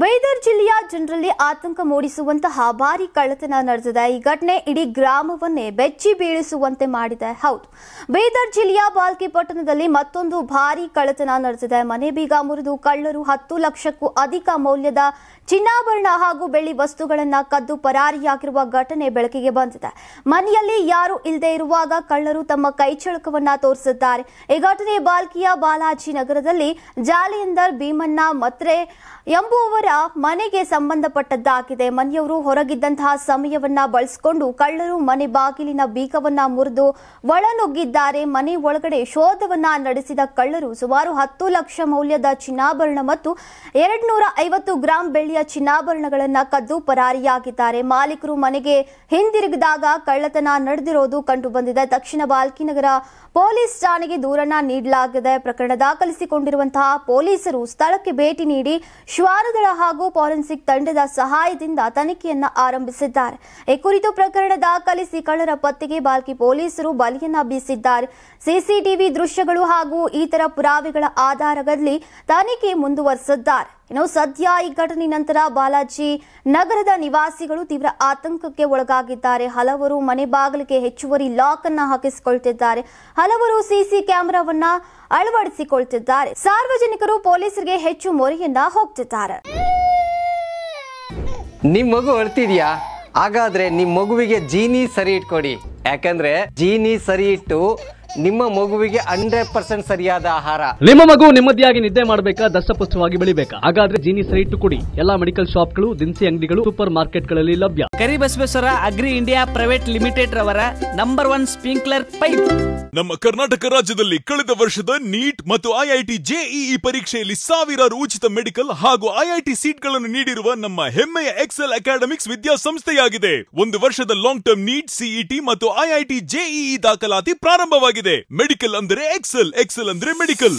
ಬೀದರ್ ಜಿಲ್ಲೆಯ ಜನರಲ್ಲಿ ಆತಂಕ ಮೂಡಿಸುವಂತಹ ಭಾರಿ ಕಳ್ಳತನ ನಡೆದಿದೆ. ಈ ಘಟನೆ ಇಡೀ ಗ್ರಾಮವನ್ನೇ ಬೆಚ್ಚಿ ಬೀಳಿಸುವಂತೆ ಮಾಡಿದೆ. ಹೌದು, ಬೀದರ್ ಜಿಲ್ಲೆಯ ಬಾಲ್ಕಿ ಪಟ್ಟಣದಲ್ಲಿ ಮತ್ತೊಂದು ಭಾರಿ ಕಳ್ಳತನ ನಡೆದಿದೆ. ಮನೆ ಬೀಗ ಮುರಿದು ಕಳ್ಳರು 10 ಲಕ್ಷಕ್ಕೂ ಅಧಿಕ ಮೌಲ್ಯದ ಚಿನ್ನಾಭರಣ ಹಾಗೂ ಬೆಳ್ಳಿ ವಸ್ತುಗಳನ್ನು ಕದ್ದು ಪರಾರಿಯಾಗಿರುವ ಘಟನೆ ಬೆಳಕಿಗೆ ಬಂದಿದೆ. ಮನೆಯಲ್ಲಿ ಯಾರು ಇಲ್ಲದೆ ಇರುವಾಗ ಕಳ್ಳರು ತಮ್ಮ ಕೈಚಳಕವನ್ನ ತೋರಿಸಿದ್ದಾರೆ. ಈ ಘಟನೆ ಬಾಲ್ಕಿಯ ಬಾಲಾಜಿ ನಗರದಲ್ಲಿ ಜಾಲಿಯಂದರ್ ಭೀಮಣ್ಣ ಮತ್ರೆ ಎಂಬುವವರ ಮನೆಗೆ ಸಂಬಂಧಪಟ್ಟದ್ದಾಗಿದೆ. ಮನೆಯವರು ಹೊರಗಿದ್ದಂತಹ ಸಮಯವನ್ನ ಬಳಸಿಕೊಂಡು ಕಳ್ಳರು ಮನೆ ಬಾಗಿಲಿನ ಬೀಗವನ್ನ ಮುರಿದು ಒಳನುಗ್ಗಿದ್ದಾರೆ. ಮನೆ ಒಳಗಡೆ ಶೋಧವನ್ನ ನಡೆಸಿದ ಕಳ್ಳರು ಸುಮಾರು 10 ಲಕ್ಷ ಮೌಲ್ಯದ ಚಿನ್ನಾಭರಣ ಮತ್ತು 250 ಗ್ರಾಂ ಬೆಳ್ಳಿಯ ಚಿನ್ನಾಭರಣಗಳನ್ನ ಕದ್ದು ಪರಾರಿಯಾಗಿದ್ದಾರೆ. ಮಾಲೀಕರು ಮನೆಗೆ ಹಿಂದಿರುಗಿದಾಗ ಕಳ್ಳತನ ನಡೆದಿರೋದು ಕಂಡುಬಂದಿದೆ. ತಕ್ಷಣ ಬಾಲ್ಕಿ ನಗರ ಪೊಲೀಸ್ ಠಾಣೆಗೆ ದೂರನ್ನ ನೀಡಲಾಗಿದೆ. ಪ್ರಕರಣ ದಾಖಲಿಸಿಕೊಂಡಿರುವಂತಹ ಪೊಲೀಸರು ಸ್ಥಳಕ್ಕೆ ಭೇಟಿ ನೀಡಿ ಶ್ವಾನದಳ ಹಾಗೂ ಫಾರೆನ್ಸಿಕ್ ತಂಡದ ಸಹಾಯದಿಂದ ತನಿಖೆಯನ್ನ ಆರಂಭಿಸಿದ್ದಾರೆ. ಈ ಕುರಿತು ಪ್ರಕರಣ ದಾಖಲಿಸಿ ಕಳ್ಳರ ಪತ್ತೆಗೆ ಬಾಲ್ಕಿ ಪೊಲೀಸರು ಬಲೆಯನ್ನ ಬೀಸಿದ್ದಾರೆ. ಸಿಸಿಟಿವಿ ದೃಶ್ಯಗಳು ಹಾಗೂ ಇತರ ಪುರಾವೆಗಳ ಆಧಾರದಲ್ಲಿ ತನಿಖೆ ಮುಂದುವರೆಸಿದ್ದಾರೆ. ಇನ್ನು ಸದ್ಯ ಈ ಘಟನೆ ನಂತರ ಬಾಲಾಜಿ ನಗರದ ನಿವಾಸಿಗಳು ತೀವ್ರ ಆತಂಕಕ್ಕೆ ಒಳಗಾಗಿದ್ದಾರೆ. ಹಲವರು ಮನೆ ಬಾಗಿಲಿಗೆ ಹೆಚ್ಚುವರಿ ಲಾಕ್ ಅನ್ನ ಹಾಕಿಸಿಕೊಳ್ತಿದ್ದಾರೆ. ಹಲವರು ಸಿಸಿ ಕ್ಯಾಮೆರಾವನ್ನ ಅಳವಡಿಸಿಕೊಳ್ತಿದ್ದಾರೆ. ಸಾರ್ವಜನಿಕರು ಪೊಲೀಸರಿಗೆ ಹೆಚ್ಚು ಮೊರೆಯನ್ನ ಹೋಗ್ತಿದ್ದಾರೆ. ನಿಮ್ ಮಗು ಅಳ್ತಿದ್ಯಾ? ಹಾಗಾದ್ರೆ ನಿಮ್ ಮಗುವಿಗೆ ಜೀನಿ ಸರಿ ಇಟ್ಕೊಡಿ. ಯಾಕಂದ್ರೆ ಜೀನಿ ಸರಿ ಇಟ್ಟು ನಿಮ್ಮ ಮಗುವಿಗೆ 100% ಸರಿಯಾದ ಆಹಾರ. ನಿಮ್ಮ ಮಗು ನೆಮ್ಮದಿಯಾಗಿ ನಿದ್ದೆ ಮಾಡಬೇಕಾ, ದಷ್ಟಪುಷ್ಟವಾಗಿ ಬೆಳಿಬೇಕಾ? ಹಾಗಾದ್ರೆ ಜೀನಿ ಸರಿ ಇಟ್ಟು ಕೊಡಿ. ಎಲ್ಲಾ ಮೆಡಿಕಲ್ ಶಾಪ್ಗಳು, ದಿನಸಿ ಅಂಗಡಿಗಳು, ಸೂಪರ್ ಮಾರ್ಕೆಟ್ಗಳಲ್ಲಿ ಲಭ್ಯ. Karibasaveshwara agri India private limited ರವರ ನಂಬರ್ 1 ಸ್ಪ್ರಿಂಕ್ಲರ್ ಪೈಪ್. ನಮ್ಮ ಕರ್ನಾಟಕ ರಾಜ್ಯದಲ್ಲಿ ಕಳೆದ ವರ್ಷದ ನೀಟ್ ಮತ್ತು ಐಐಟಿ ಜೆಇಇ ಪರೀಕ್ಷೆಯಲ್ಲಿ ಸಾವಿರಾರು ಉಚಿತ ಮೆಡಿಕಲ್ ಹಾಗೂ ಐಐಟಿ ಸೀಟ್ಗಳನ್ನು ನೀಡಿರುವ ನಮ್ಮ ಹೆಮ್ಮೆಯ ಎಕ್ಸೆಲ್ ಅಕಾಡೆಮಿಕ್ಸ್ ವಿದ್ಯಾಸಂಸ್ಥೆಯಾಗಿದೆ. 1 ವರ್ಷದ ಲಾಂಗ್ ಟರ್ಮ್ ನೀಟ್, ಸಿಇಟಿ ಮತ್ತು ಐಐಟಿ ಜೆಇಇ ದಾಖಲಾತಿ ಪ್ರಾರಂಭವಾಗಿದೆ. ಮೆಡಿಕಲ್ ಅಂದರೆ ಎಕ್ಸೆಲ್, ಎಕ್ಸೆಲ್ ಅಂದರೆ ಮೆಡಿಕಲ್.